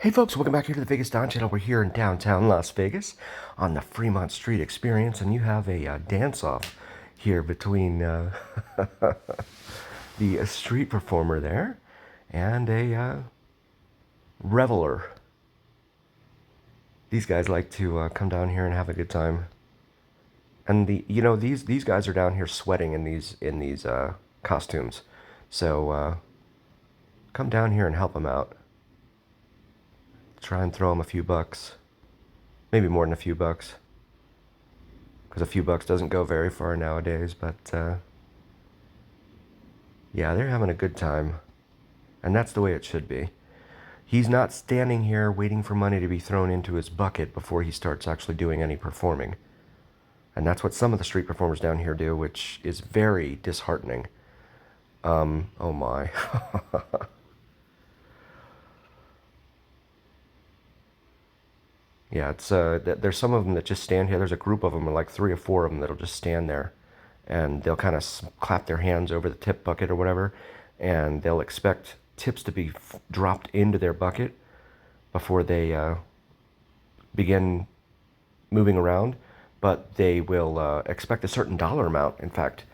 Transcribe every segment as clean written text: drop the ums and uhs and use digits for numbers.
Hey folks, welcome back here to the Vegas Don Channel. We're here in downtown Las Vegas on the Fremont Street Experience, and you have a dance-off here between the street performer there and a reveler. These guys like to come down here and have a good time, and these guys are down here sweating in these costumes, so come down here and help them out. Try and throw them a few bucks. Maybe more than a few bucks. Because a few bucks doesn't go very far nowadays, but yeah, they're having a good time. And that's the way it should be. He's not standing here waiting for money to be thrown into his bucket before he starts actually doing any performing. And that's what some of the street performers down here do, which is very disheartening. Oh my. Yeah, it's there's some of them that just stand here. There's a group of them, like 3 or 4 of them, that'll just stand there, and they'll kind of clap their hands over the tip bucket or whatever, and they'll expect tips to be dropped into their bucket before they begin moving around. But they will expect a certain dollar amount. In fact,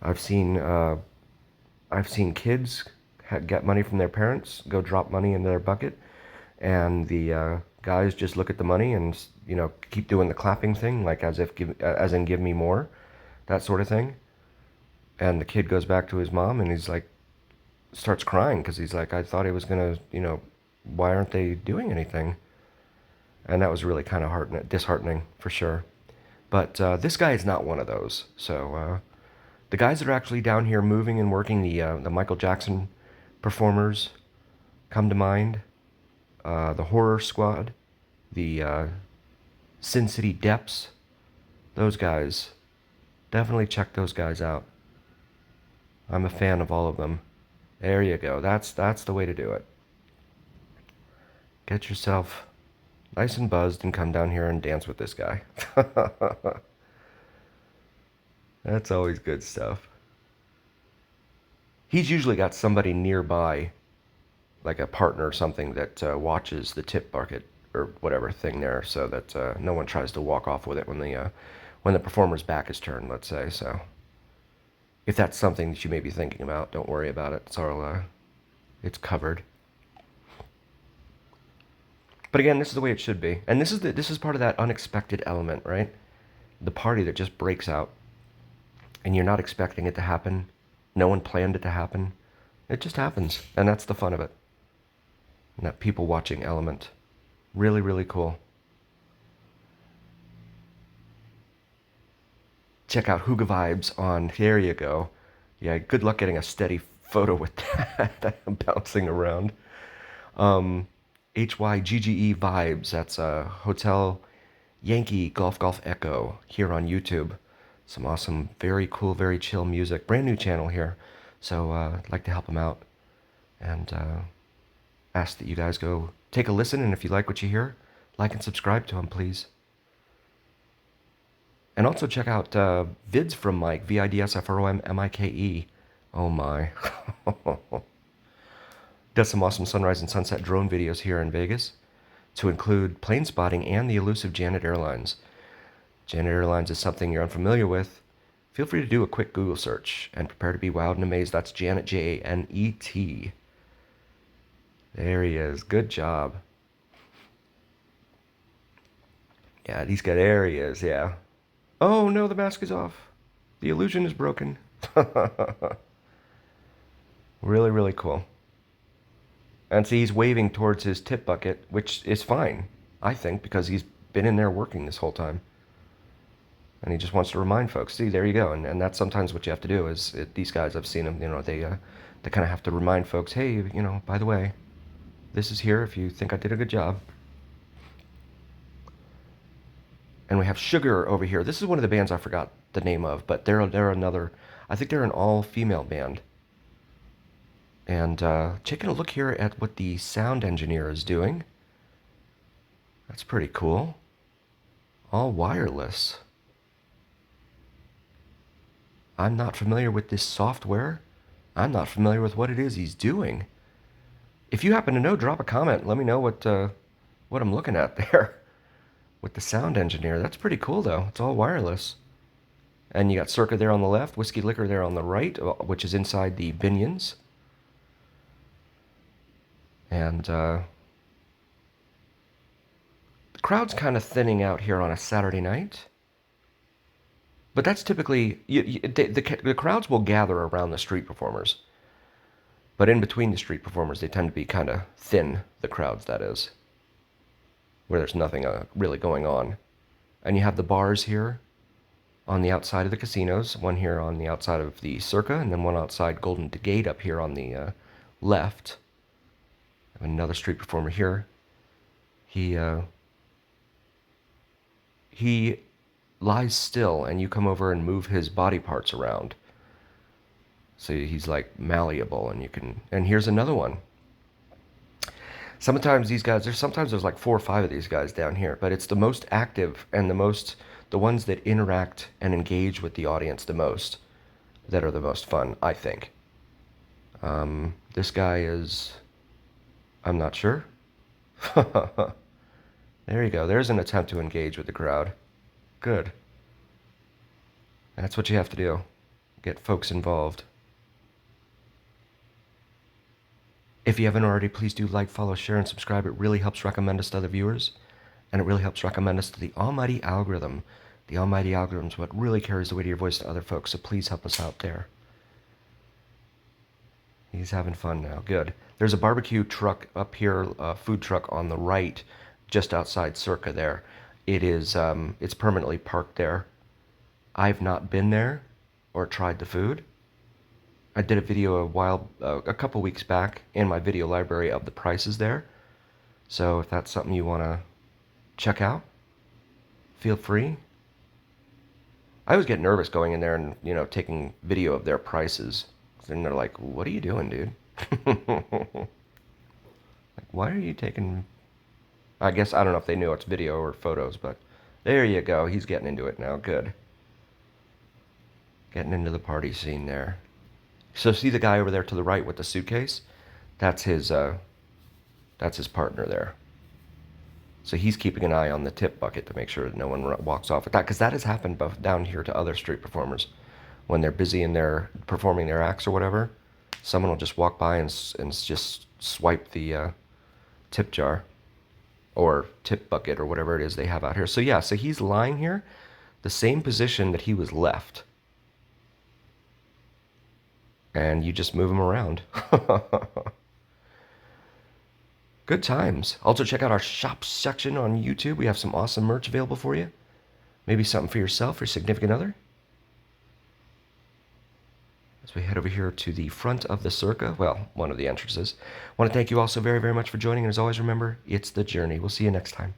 I've seen kids get money from their parents, go drop money in their bucket, and the guys just look at the money and keep doing the clapping thing, like as in give me more, that sort of thing. And the kid goes back to his mom and he's like, starts crying because he's like, I thought he was gonna, why aren't they doing anything? And that was really kind of disheartening for sure. But this guy is not one of those. So the guys that are actually down here moving and working, the Michael Jackson performers come to mind. The Horror Squad, the Sin City Depths, those guys. Definitely check those guys out. I'm a fan of all of them. There you go. That's the way to do it. Get yourself nice and buzzed and come down here and dance with this guy. That's always good stuff. He's usually got somebody nearby, like a partner or something, that watches the tip bucket or whatever thing there, so that no one tries to walk off with it when the performer's back is turned, let's say. So if that's something that you may be thinking about, don't worry about it. It's all it's covered. But again, this is the way it should be, and this is part of that unexpected element, right? The party that just breaks out, and you're not expecting it to happen. No one planned it to happen. It just happens, and that's the fun of it. And that people watching element. Really, really cool. Check out Hooga Vibes on, there you go. Yeah, good luck getting a steady photo with that bouncing around. HYGGE Vibes, that's a Hotel Yankee Golf Echo here on YouTube. Some awesome, very cool, very chill music. Brand new channel here. So I'd like to help them out. And ask that you guys go take a listen, and if you like what you hear, like and subscribe to him, please. And also check out vids from Mike, VIDSFROMMIKE. Oh my. Does some awesome sunrise and sunset drone videos here in Vegas, to include plane spotting and the elusive Janet Airlines. Janet Airlines is something you're unfamiliar with. Feel free to do a quick Google search and prepare to be wowed and amazed. That's Janet, Janet. There he is. Good job. Yeah, he's got areas, yeah. Oh no, the mask is off. The illusion is broken. Really, really cool. And see, he's waving towards his tip bucket, which is fine, I think, because he's been in there working this whole time. And he just wants to remind folks. See, there you go. And that's sometimes what you have to do is, these guys, I've seen them, they kind of have to remind folks, hey, by the way, this is here if you think I did a good job. And we have Sugar over here. This is one of the bands I forgot the name of, but they're another, I think they're an all-female band. And taking a look here at what the sound engineer is doing. That's pretty cool. All wireless. I'm not familiar with this software. I'm not familiar with what it is he's doing. If you happen to know, drop a comment. Let me know what I'm looking at there with the sound engineer. That's pretty cool though. It's all wireless. And you got Circa there on the left, Whiskey Liquor there on the right, which is inside the Binions. And the crowd's kind of thinning out here on a Saturday night. But that's typically, the crowds will gather around the street performers. But in between the street performers, they tend to be kind of thin, the crowds, that is, where there's nothing really going on. And you have the bars here on the outside of the casinos, one here on the outside of the Circa, and then one outside Golden Gate up here on the left. Another street performer here. He lies still, and you come over and move his body parts around. So he's like malleable, and you can. And here's another one. Sometimes these guys, there's like 4 or 5 of these guys down here, but it's the most active and the ones that interact and engage with the audience the most that are the most fun, I think. This guy is, I'm not sure. There you go. There's an attempt to engage with the crowd. Good. That's what you have to do. Get folks involved. If you haven't already, please do like, follow, share, and subscribe. It really helps recommend us to other viewers, and it really helps recommend us to the almighty algorithm. The almighty algorithm is what really carries the weight of your voice to other folks, so please help us out there. He's having fun now. Good. There's a barbecue truck up here, a food truck on the right, just outside Circa there. It's permanently parked there. I've not been there or tried the food. I did a video a couple weeks back in my video library of the prices there. So if that's something you want to check out, feel free. I always get nervous going in there and, taking video of their prices. And they're like, what are you doing, dude? Like, why are you taking... I guess, I don't know if they knew it's video or photos, but there you go. He's getting into it now. Good. Getting into the party scene there. So see the guy over there to the right with the suitcase? That's his partner there. So he's keeping an eye on the tip bucket to make sure that no one walks off with that, because that has happened down here to other street performers. When they're busy and they're performing their acts or whatever, someone will just walk by and just swipe the tip jar or tip bucket or whatever it is they have out here. So yeah, so he's lying here, the same position that he was left. And you just move him around. Good times. Also check out our shop section on YouTube. We have some awesome merch available for you. Maybe something for yourself or significant other. As we head over here to the front of the Circa, well, one of the entrances. I want to thank you all so very, very much for joining. And as always, remember, it's the journey. We'll see you next time.